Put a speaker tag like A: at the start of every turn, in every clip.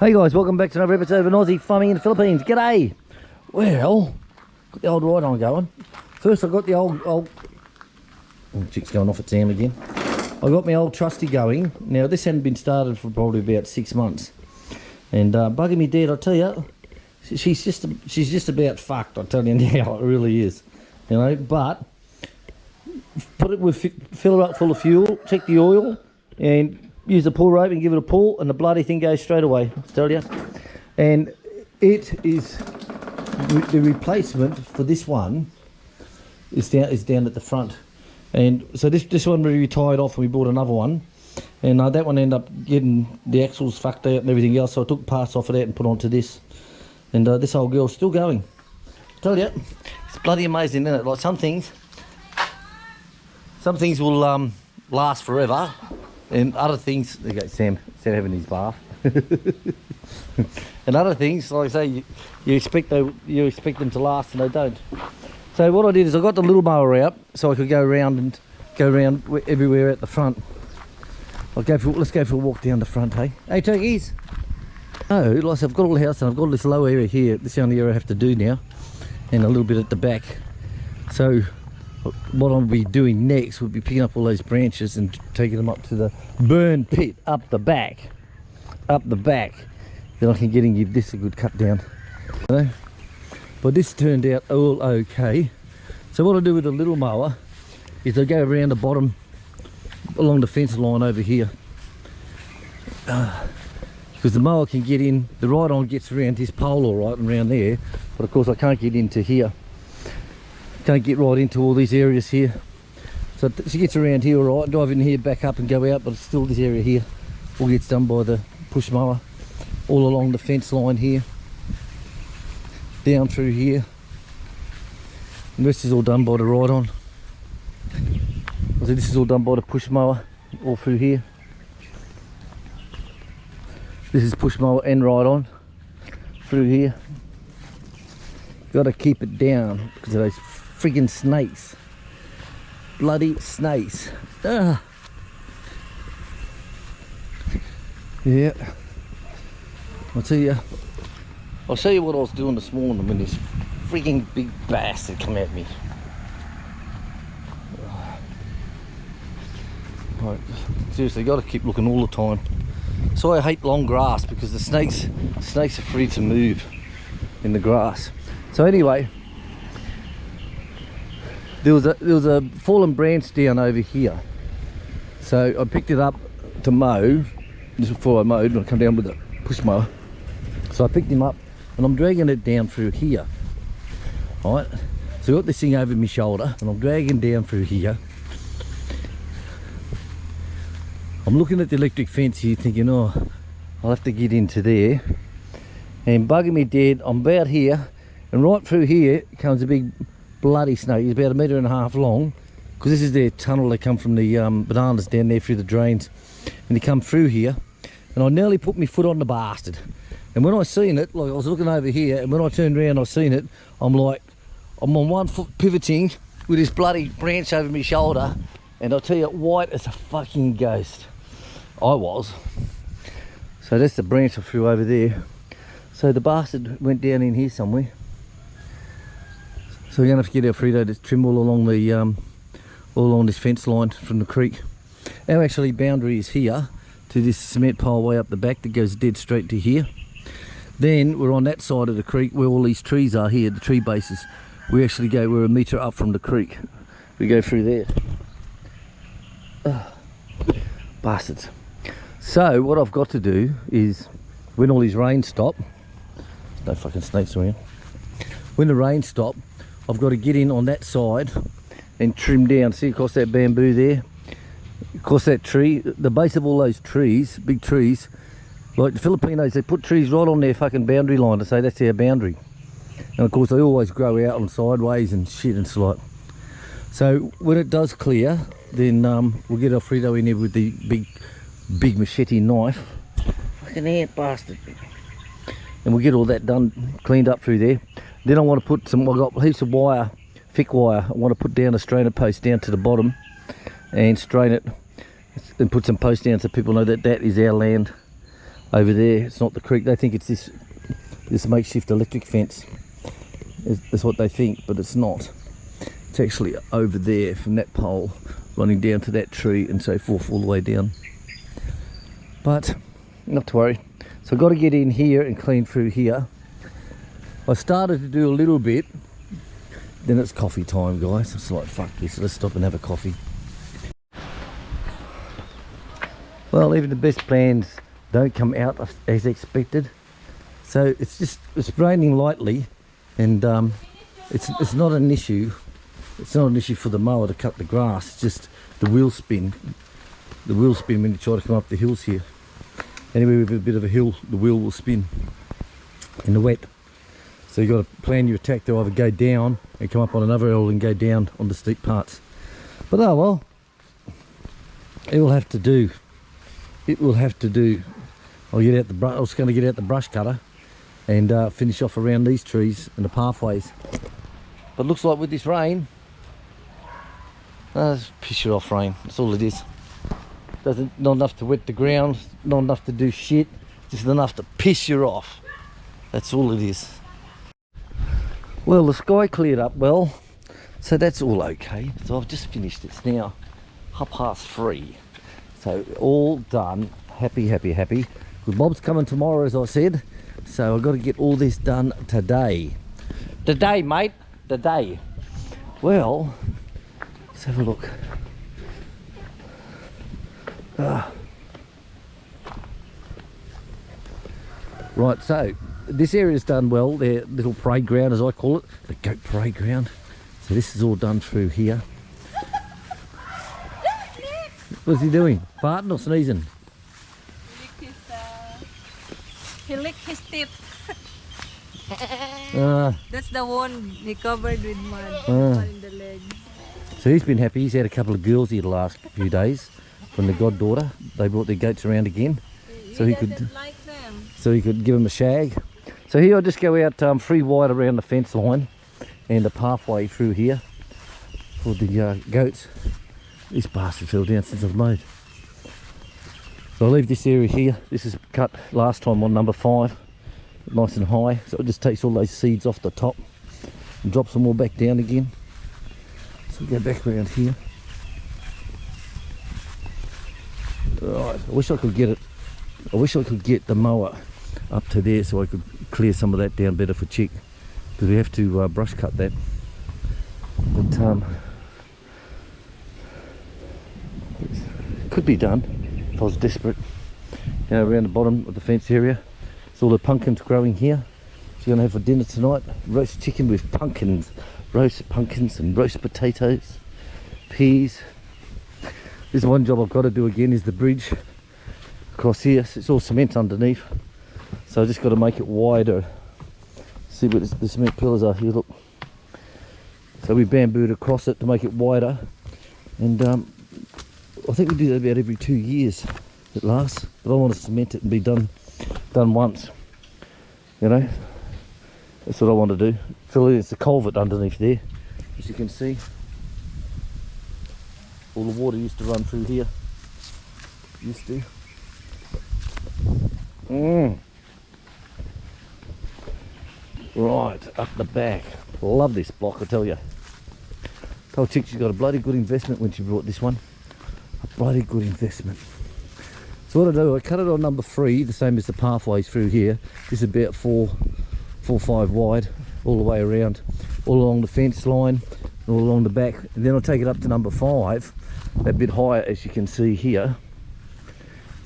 A: Hey guys, welcome back to another episode of an Aussie farming in the Philippines. G'day! Well, got the old ride on going. First I got the old oh, chick's going off at Sam again. I got my old trusty going. Now this hadn't been started for probably about 6 months. And bugging me dead, I tell you, she's just about fucked, I tell you now, it really is. You know, but put it with, fill her up full of fuel, check the oil, and use the pull rope and give it a pull, and the bloody thing goes straight away, I tell you. And it is the replacement for this one is down at the front. And so this one we retired off and we bought another one, and that one ended up getting the axles fucked out and everything else, so I took parts off of that and put onto this. And this old girl's still going. I tell you, it's bloody amazing, isn't it? Like some things will last forever. And other things, there you go, Sam having his bath. And other things, like I say, you expect them to last, and they don't. So what I did is I got the little mower out so I could go around everywhere at the front. Let's go for a walk down the front, hey? Hey, turkeys. Oh, like I said, I've got all the house and I've got this low area here. This is the only area I have to do now, and a little bit at the back. So what I'll be doing next would be picking up all those branches and taking them up to the burn pit up the back. Then I can get and give this a good cut down. You know? But this turned out all okay. So what I do with the little mower is I go around the bottom along the fence line over here. Because the mower can get in, the ride-on gets around this pole all right and around there, but of course I can't get into here. Can't get right into all these areas here. So she gets around here all right, drive in here, back up and go out, but it's still this area here all gets done by the push mower, all along the fence line here, down through here. And the rest is all done by the ride-on. So this is all done by the push mower, all through here. This is push mower and ride-on through here. Got to keep it down because of those friggin' snakes. Bloody snakes. Yeah. I'll show you what I was doing this morning when this friggin' big bastard come at me. Right, seriously, got to keep looking all the time. So I hate long grass because the snakes are free to move in the grass. So anyway, there was a fallen branch down over here. So I picked it up to mow. Just before I mowed, I come down with a push mower. So I picked him up and I'm dragging it down through here. Alright, so I got this thing over my shoulder and I'm dragging down through here. I'm looking at the electric fence here thinking, oh, I'll have to get into there. And bugging me dead, I'm about here. And right through here comes a big bloody snake. He's about 1.5 meters long, because this is their tunnel. They come from the bananas down there through the drains, and they come through here. And I nearly put my foot on the bastard. And when I seen it, like I was looking over here, and when I turned around, I seen it. I'm on 1 foot pivoting with this bloody branch over my shoulder, and I'll tell you, white as a fucking ghost. I was. So that's the branch I threw over there. So the bastard went down in here somewhere. So we're gonna have to get our Frito to trim all along this fence line from the creek. Our actually boundary is here to this cement pile way up the back that goes dead straight to here. Then we're on that side of the creek where all these trees are here, the tree bases. We're 1 meter up from the creek. We go through there. Bastards. So what I've got to do is, when all these rains stop, there's no fucking snakes around. When the rains stop, I've got to get in on that side and trim down. See across that bamboo there? Across that tree, the base of all those trees, big trees, like the Filipinos, they put trees right on their fucking boundary line to say that's our boundary. And of course they always grow out on sideways and shit and like. So when it does clear, then we'll get Alfredo in here with the big machete knife. Fucking ant bastard. And we'll get all that done, cleaned up through there. Then I want to put I've got heaps of wire, thick wire. I want to put down a strainer post down to the bottom and strain it and put some posts down so people know that that is our land. over there. It's not the creek. They think it's this makeshift electric fence. That's what they think, but it's not. It's actually over there from that pole, running down to that tree and so forth, all the way down. But not to worry. So I've got to get in here and clean through here. I started to do a little bit, then it's coffee time, guys. It's like, fuck this, let's stop and have a coffee. Well, even the best plans don't come out as expected. So it's raining lightly, and it's not an issue. It's not an issue for the mower to cut the grass. It's just the wheel spin. The wheel spin when you try to come up the hills here. Anyway, with a bit of a hill, the wheel will spin in the wet. So you've got to plan your attack to either go down and come up on another hill and go down on the steep parts. But oh well, it will have to do. It will have to do. I was going to get out the brush cutter and finish off around these trees and the pathways. But looks like with this rain, just piss you off rain. That's all it is. Not enough to wet the ground, not enough to do shit, just enough to piss you off. That's all it is. Well, the sky cleared up well, so that's all okay. So I've just finished. It's now 3:30. So all done. Happy, happy, happy. Well, Bob's coming tomorrow, as I said. So I've got to get all this done today. Today, mate. Today. Well, let's have a look. Right, so this area's done well. Their little parade ground, as I call it, the goat parade ground. So this is all done through here. What's he doing? Farting or sneezing?
B: He licked his teeth.
A: Uh,
B: That's the one he covered with mud in the leg.
A: So he's been happy. He's had a couple of girls here the last few days from the goddaughter. They brought their goats around again, so he could
B: like them.
A: So he could give them a shag. So here I just go out 3 wide around the fence line and the pathway through here for the goats. This bastard fell down since I've mowed. So I'll leave this area here. This is cut last time on number 5, nice and high. So it just takes all those seeds off the top and drops them all back down again. So we go back around here. Right, I wish I could get it. I wish I could get the mower up to there so I could clear some of that down better for Chick, because we have to brush cut that. But it could be done if I was desperate. You know, around the bottom of the fence area, it's all the pumpkins growing here. So you're gonna have for dinner tonight roast chicken with pumpkins, roast pumpkins and roast potatoes, peas. This one job I've got to do again is the bridge across here. It's all cement underneath, so I just got to make it wider. See what the cement pillars are here, look. So we bambooed across it to make it wider, and I think we do that about every 2 years it lasts, but I want to cement it and be done once, you know. That's what I want to do. Fill in, it's a culvert underneath there, as you can see. All the water used to run through here. Used to. Right, up the back. Love this block, I tell you. Told Chick she got a bloody good investment when she brought this one. A bloody good investment. So what I do, I cut it on number 3, the same as the pathways through here. This is about 4 or 5 wide, all the way around, all along the fence line, all along the back. And then I'll take it up to number 5, a bit higher, as you can see here,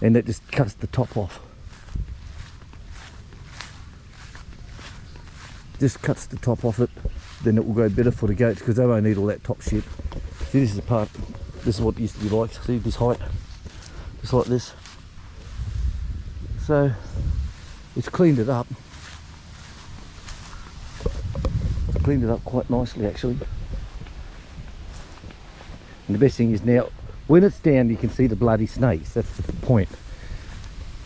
A: and that just cuts the top off. Just cuts the top off it, then it will go better for the goats because they won't need all that top shit. See, this is the part, this is what it used to be like. See this height, just like this. So it's cleaned it up. Cleaned it up quite nicely actually. And the best thing is now, when it's down, you can see the bloody snakes. That's the point,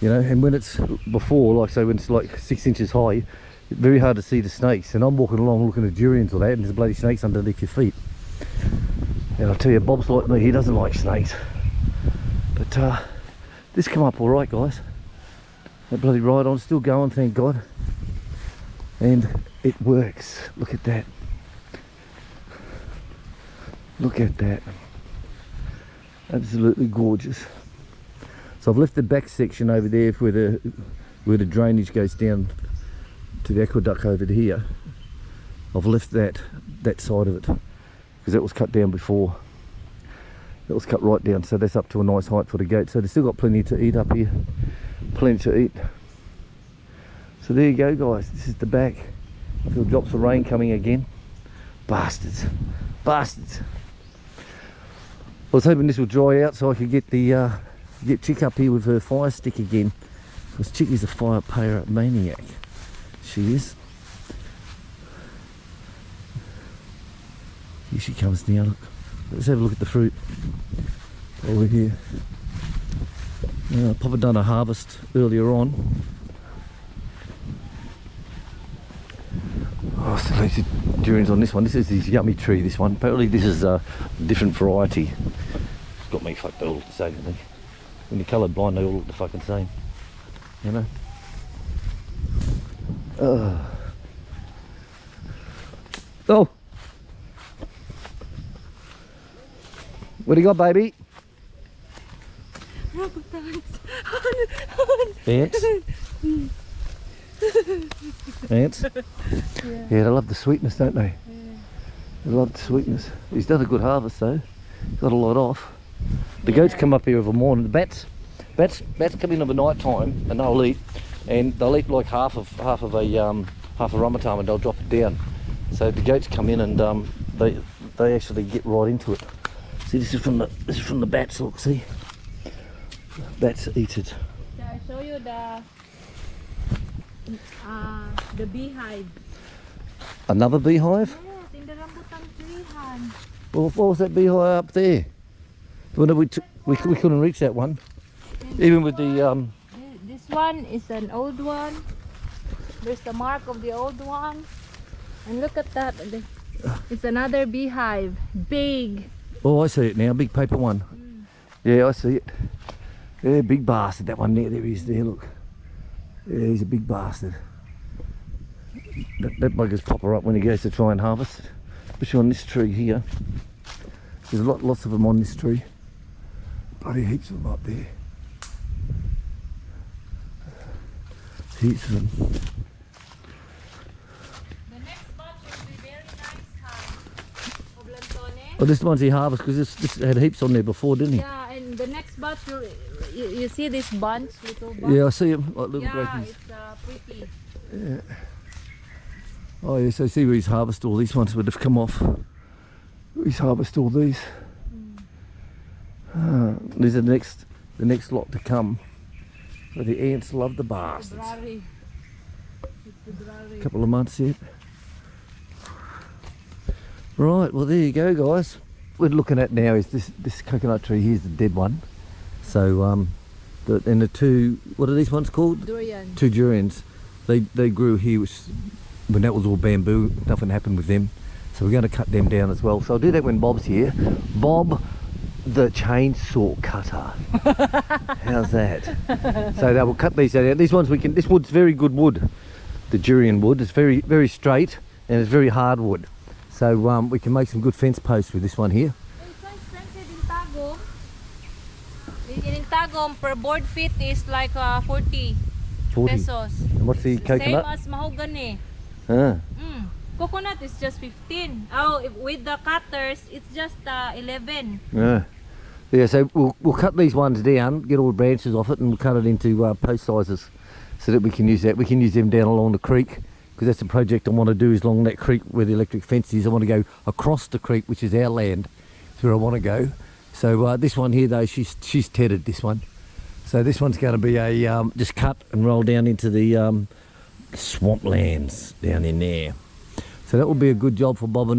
A: you know. And when it's before, like say when it's like 6 inches high, it's very hard to see the snakes. And I'm walking along looking at durians or that, and there's bloody snakes underneath your feet. And I'll tell you, Bob's like me, he doesn't like snakes. But this come up all right, guys. That bloody ride on, still going, thank God. And it works. Look at that. Look at that. Absolutely gorgeous. So I've left the back section over there where the drainage goes down to the aqueduct over here. I've left that side of it because that was cut down before. That was cut right down, so that's up to a nice height for the goat. So they've still got plenty to eat up here. Plenty to eat. So there you go, guys. This is the back. I feel drops of rain coming again. Bastards. Bastards. I was hoping this would dry out so I could get Chick up here with her fire stick again. Because Chick is a fire payer maniac. She is. Here she comes now, look. Let's have a look at the fruit over here. Papa done a harvest earlier on. Oh, still loads of durians on this one. This is this yummy tree, this one. Apparently this is a different variety. It's got me fucked, they all look the same, I think. When you're colour blind, they all look the fucking same. You know? Oh! What do you got, baby? Ants? Ants? Yeah, they love the sweetness, don't they? Yeah. They love the sweetness. He's done a good harvest though. He's got a lot off. The goats come up here every morning. The bats come in of the night time and they'll eat, and they'll eat like half of a ramatam and they'll drop it down. So the goats come in and they actually get right into it. See, this is from the bats. Look, see, bats eat it.
B: Shall I show you the beehive?
A: Another beehive?
B: Yes, in the rambutan tree, Han.
A: Well, what was that beehive up there? When we couldn't reach that one. Even with the
B: This one is an old one. There's the mark of the old one. And look at that. It's another beehive. Big.
A: Oh, I see it now. Big paper one. Yeah, I see it. Yeah, big bastard. That one there. There he is. There, look. Yeah, he's a big bastard. That bugger's popper up when he goes to try and harvest. Especially on this tree here. There's lots of them on this tree. Bloody heaps of them up there. Heaps of them.
B: The next batch will be very nice, Han.
A: Oh, this is the ones he harvested because this had heaps on there before, didn't he?
B: Yeah, and the next batch, you see this bunch, little bunch?
A: Yeah, I see them, like little
B: yeah,
A: grapes.
B: it's pretty.
A: Yeah. Oh yeah, so see where he's harvested all these ones would have come off. He's harvested all these. These are the next lot to come. But the ants love the bastards.
B: February. It's February.
A: Couple of months yet. Right, well there you go, guys. What we're looking at now is this coconut tree. Here's the dead one. So and the two, what are these ones called?
B: Durian.
A: Two durians. They grew here, which when that was all bamboo, nothing happened with them. So we're going to cut them down as well. So I'll do that when Bob's here. Bob, the chainsaw cutter. How's that? So they will cut these out. These ones this wood's very good wood. The durian wood. It's very, very straight and it's very hard wood. So we can make some good fence posts with this one here.
B: It's so expensive in Tagum. In Tagum, per board feet is like 40 pesos.
A: And what's the coconut?
B: Same as mahogany. Coconut is just 15. Oh, with the cutters, it's just 11.
A: Yeah, so we'll cut these ones down, get all the branches off it, and we'll cut it into post sizes so that we can use that. We can use them down along the creek, because that's the project I want to do, is along that creek where the electric fence is. I want to go across the creek, which is our land. That's where I want to go. So this one here, though, she's tethered, this one. So this one's going to be a just cut and roll down into the swamplands down in there. So that will be a good job for Bob and I.